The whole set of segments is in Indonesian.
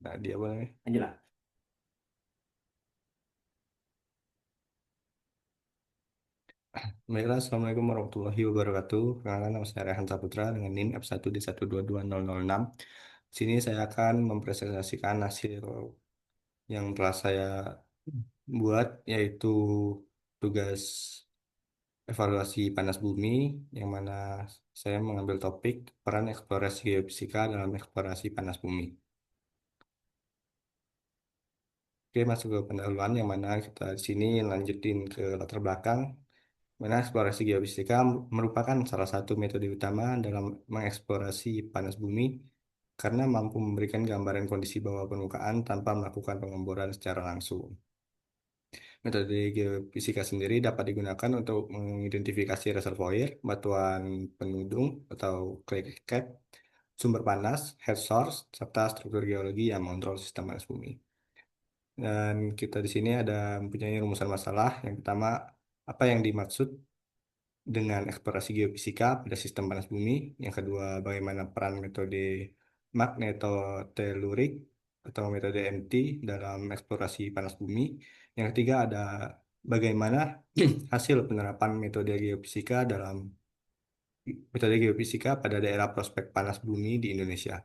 Nah, dia boleh. Lanjutlah. Baiklah, Assalamualaikum warahmatullahi wabarakatuh. Perkenalkan, nama saya Rehan Saputra dengan NIM F1D122006. Di sini saya akan mempresentasikan hasil yang telah saya buat, yaitu tugas evaluasi panas bumi, yang mana saya mengambil topik peran eksplorasi geofisika dalam eksplorasi panas bumi. Oke, masuk ke pendahuluan yang mana kita di sini lanjutin ke latar belakang. Mana eksplorasi geofisika merupakan salah satu metode utama dalam mengeksplorasi panas bumi karena mampu memberikan gambaran kondisi bawah permukaan tanpa melakukan pengeboran secara langsung. Metode geofisika sendiri dapat digunakan untuk mengidentifikasi reservoir, batuan penudung atau clay cap, sumber panas, heat source, serta struktur geologi yang mengontrol sistem panas bumi. Dan kita di sini ada mempunyai rumusan masalah. Yang pertama, apa yang dimaksud dengan eksplorasi geofisika pada sistem panas bumi. Yang kedua, bagaimana peran metode magnetotelurik atau metode MT dalam eksplorasi panas bumi. Yang ketiga, ada bagaimana hasil penerapan metode geofisika pada daerah prospek panas bumi di Indonesia.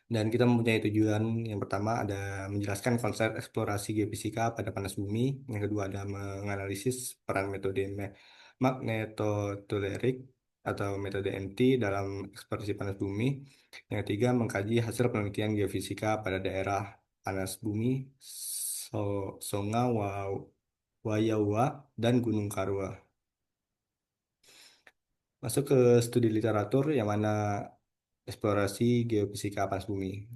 Dan kita mempunyai tujuan yang pertama ada menjelaskan konsep eksplorasi geofisika pada panas bumi. Yang kedua ada menganalisis peran metode magnetotelerik atau metode MT dalam eksplorasi panas bumi. Yang ketiga mengkaji hasil penelitian geofisika pada daerah panas bumi Songa, Wayawa, dan Gunung Karua. Masuk ke studi literatur yang mana eksplorasi geofisika panas bumi.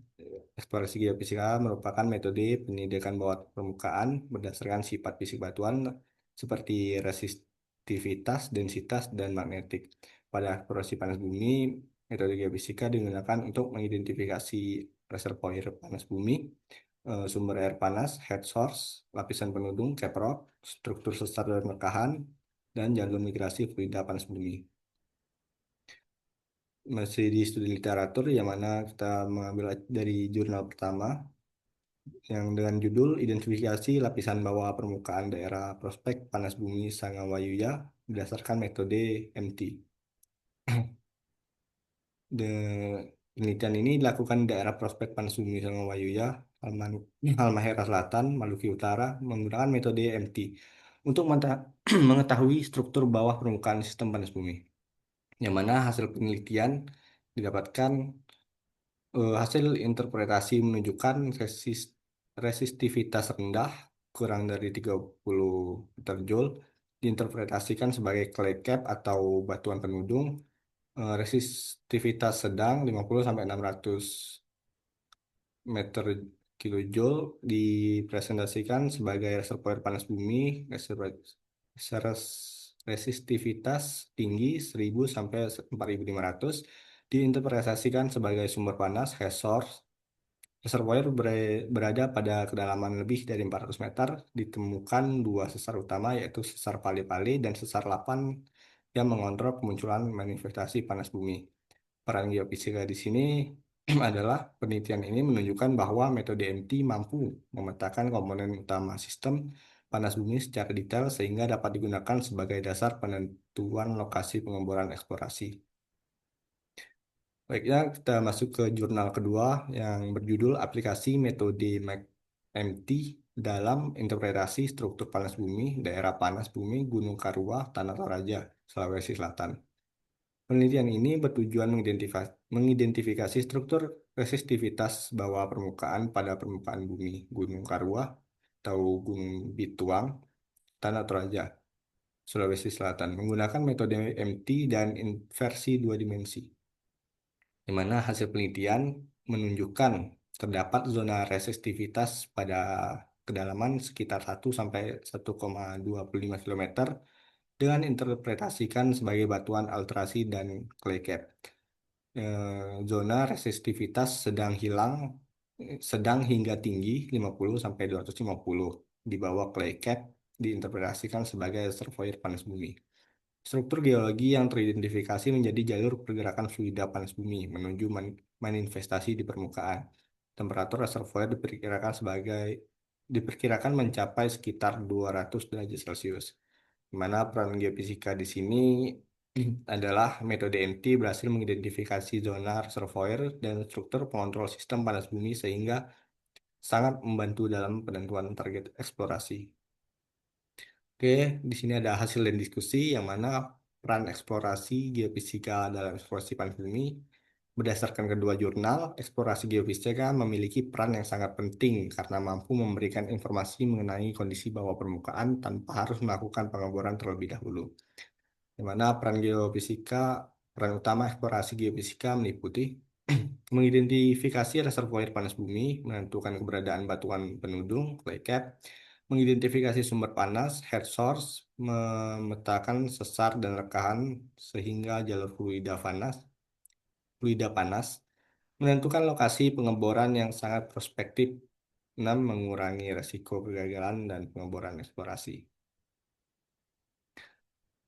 Eksplorasi geofisika merupakan metode penyelidikan bawah permukaan berdasarkan sifat fisik batuan seperti resistivitas, densitas, dan magnetik. Pada eksplorasi panas bumi, metode geofisika digunakan untuk mengidentifikasi reservoir panas bumi, sumber air panas, head source, lapisan penudung, cap rock, struktur sesar dan rekahan, dan jalur migrasi fluida panas bumi. Masih di studi literatur yang mana kita mengambil dari jurnal pertama yang dengan judul Identifikasi Lapisan Bawah Permukaan Daerah Prospek Panas Bumi Sangawayuya berdasarkan metode MT. Penelitian ini dilakukan di daerah prospek panas bumi Sangawayuya, Halmahera Selatan, Maluku Utara menggunakan metode MT untuk mengetahui struktur bawah permukaan sistem panas bumi. Yang mana hasil penelitian didapatkan. Hasil interpretasi menunjukkan resistivitas rendah, kurang dari 30 meter diinterpretasikan sebagai clay cap atau batuan penudung. Resistivitas sedang 50 sampai 600 meter kilojoule dipresentasikan sebagai reservoir panas bumi. Resistivitas tinggi 1000 sampai 4500 diinterpretasikan sebagai sumber panas, heat source. Reservoir berada pada kedalaman lebih dari 400 meter. Ditemukan dua sesar utama, yaitu sesar Pali-Pali dan sesar Lapan yang mengontrol kemunculan manifestasi panas bumi. Peran geofisika di sini adalah penelitian ini menunjukkan bahwa metode MT mampu memetakan komponen utama sistem panas bumi secara detail sehingga dapat digunakan sebagai dasar penentuan lokasi pengeboran eksplorasi. Baiknya, kita masuk ke jurnal kedua yang berjudul Aplikasi Metode MT dalam Interpretasi Struktur Panas Bumi, Daerah Panas Bumi Gunung Karua, Tanah Toraja, Sulawesi Selatan. Penelitian ini bertujuan mengidentifikasi struktur resistivitas bawah permukaan pada permukaan bumi Gunung Karua atau Gunung Bituang, Tanah Toraja, Sulawesi Selatan menggunakan metode MT dan inversi dua dimensi, di mana hasil penelitian menunjukkan terdapat zona resistivitas pada kedalaman sekitar 1 sampai 1,25 km dengan interpretasikan sebagai batuan alterasi dan clay cap. Zona resistivitas sedang hingga tinggi 50 sampai 250 di bawah clay cap diinterpretasikan sebagai reservoir panas bumi. Struktur geologi yang teridentifikasi menjadi jalur pergerakan fluida panas bumi menuju manifestasi di permukaan. Temperatur reservoir diperkirakan mencapai sekitar 200 derajat Celcius. Di mana peran geofisika di sini adalah metode MT berhasil mengidentifikasi zona reservoir dan struktur pengontrol sistem panas bumi sehingga sangat membantu dalam penentuan target eksplorasi. Oke, di sini ada hasil dan diskusi yang mana peran eksplorasi geofisika dalam eksplorasi panas bumi. Berdasarkan kedua jurnal, eksplorasi geofisika memiliki peran yang sangat penting karena mampu memberikan informasi mengenai kondisi bawah permukaan tanpa harus melakukan pengeboran terlebih dahulu. Di mana peran utama eksplorasi geofisika meliputi mengidentifikasi reservoir panas bumi, menentukan keberadaan batuan penudung, clay cap, mengidentifikasi sumber panas, heat source, memetakan sesar dan rekahan sehingga jalur fluida panas, menentukan lokasi pengeboran yang sangat prospektif, 6. Mengurangi resiko kegagalan dan pengeboran eksplorasi.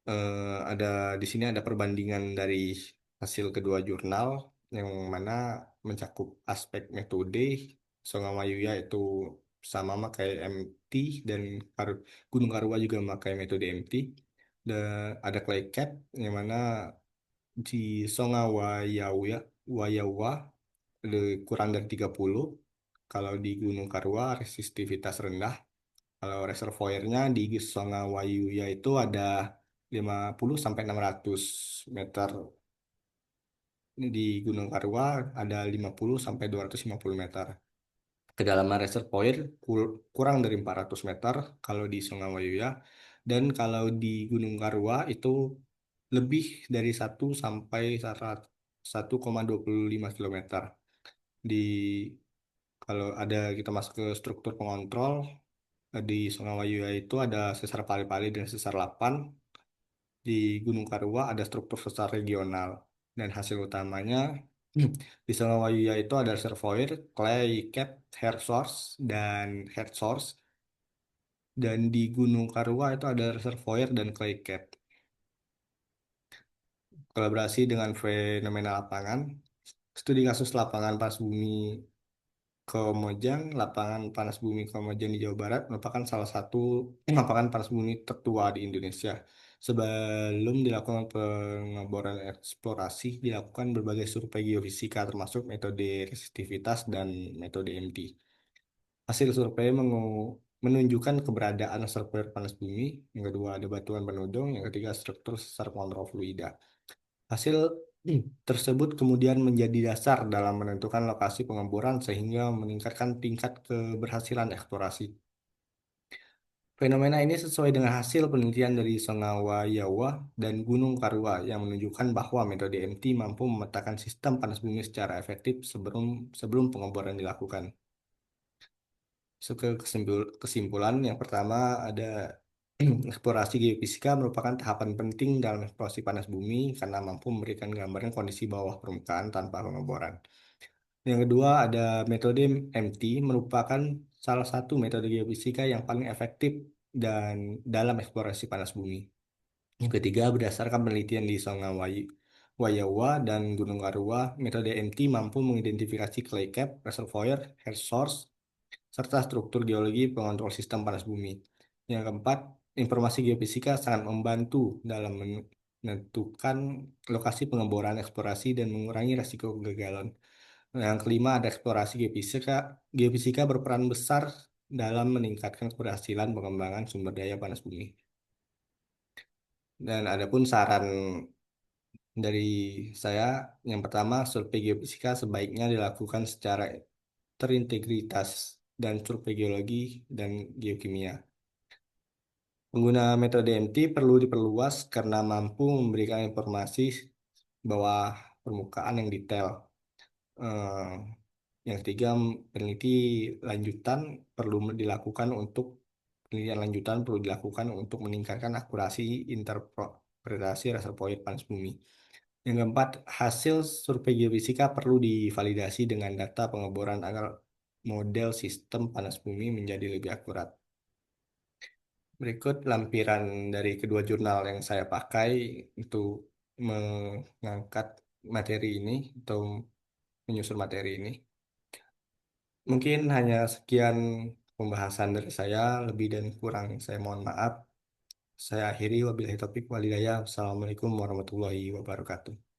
Ada di sini ada perbandingan dari hasil kedua jurnal yang mana mencakup aspek metode Songamayuya itu sama memakai MT dan Gunung Karua juga memakai metode MT. Dan ada clay cap yang mana di Wayawa kurang dari 30. Kalau di Gunung Karua resistivitas rendah. Kalau reservoirnya di Songawayuya itu ada 50 sampai 600 meter. Ini di Gunung Karua ada 50 sampai 250 meter. Kedalaman reservoir kurang dari 400 meter kalau di Songawayuya. Dan kalau di Gunung Karua itu lebih dari 1 sampai 1,25 kilometer. Di Kalau ada kita masuk ke struktur pengontrol, di Songawayu itu ada sesar Pali-Pali dan sesar Lapan. Di Gunung Karua ada struktur sesar regional. Dan hasil utamanya di Songawayu itu ada reservoir, clay cap, air source, dan head source. Dan di Gunung Karua itu ada reservoir dan clay cap. Kolaborasi dengan fenomena lapangan, studi kasus lapangan panas bumi Kamojang, lapangan panas bumi Kamojang di Jawa Barat merupakan salah satu lapangan panas bumi tertua di Indonesia. Sebelum dilakukan pengeboran eksplorasi, dilakukan berbagai survei geofisika termasuk metode resistivitas dan metode MT. Hasil survei menunjukkan keberadaan reservoir panas bumi, yang kedua ada batuan penudung, yang ketiga struktur sesar kontrol fluida. Hasil tersebut kemudian menjadi dasar dalam menentukan lokasi pengeboran sehingga meningkatkan tingkat keberhasilan eksplorasi. Fenomena ini sesuai dengan hasil penelitian dari Songawa Yawa dan Gunung Karua yang menunjukkan bahwa metode MT mampu memetakan sistem panas bumi secara efektif sebelum pengeboran dilakukan. Kesimpulan yang pertama ada eksplorasi geofisika merupakan tahapan penting dalam eksplorasi panas bumi karena mampu memberikan gambaran kondisi bawah permukaan tanpa pengeboran. Yang kedua ada metode MT merupakan salah satu metode geofisika yang paling efektif dan dalam eksplorasi panas bumi. Yang ketiga berdasarkan penelitian di Wayawa dan Gunung Arua, metode MT mampu mengidentifikasi clay cap, reservoir, air source, serta struktur geologi pengontrol sistem panas bumi. Yang keempat, informasi geofisika sangat membantu dalam menentukan lokasi pengeboran eksplorasi dan mengurangi risiko kegagalan. Yang kelima, ada eksplorasi geofisika. Geofisika berperan besar dalam meningkatkan keberhasilan pengembangan sumber daya panas bumi. Dan adapun saran dari saya, yang pertama, survei geofisika sebaiknya dilakukan secara terintegritas dan survei geologi dan geokimia. Pengguna metode MT perlu diperluas karena mampu memberikan informasi bawah permukaan yang detail. Eh, yang ketiga, peneliti lanjutan perlu dilakukan untuk penelitian lanjutan perlu dilakukan untuk meningkatkan akurasi interpretasi reservoir panas bumi. Yang keempat, hasil survei geofisika perlu divalidasi dengan data pengeboran agar model sistem panas bumi menjadi lebih akurat. Berikut lampiran dari kedua jurnal yang saya pakai untuk mengangkat materi ini atau menyusun materi ini. Mungkin hanya sekian pembahasan dari saya, lebih dan kurang saya mohon maaf. Saya akhiri wabillahi taufiq walhidayah. Assalamualaikum warahmatullahi wabarakatuh.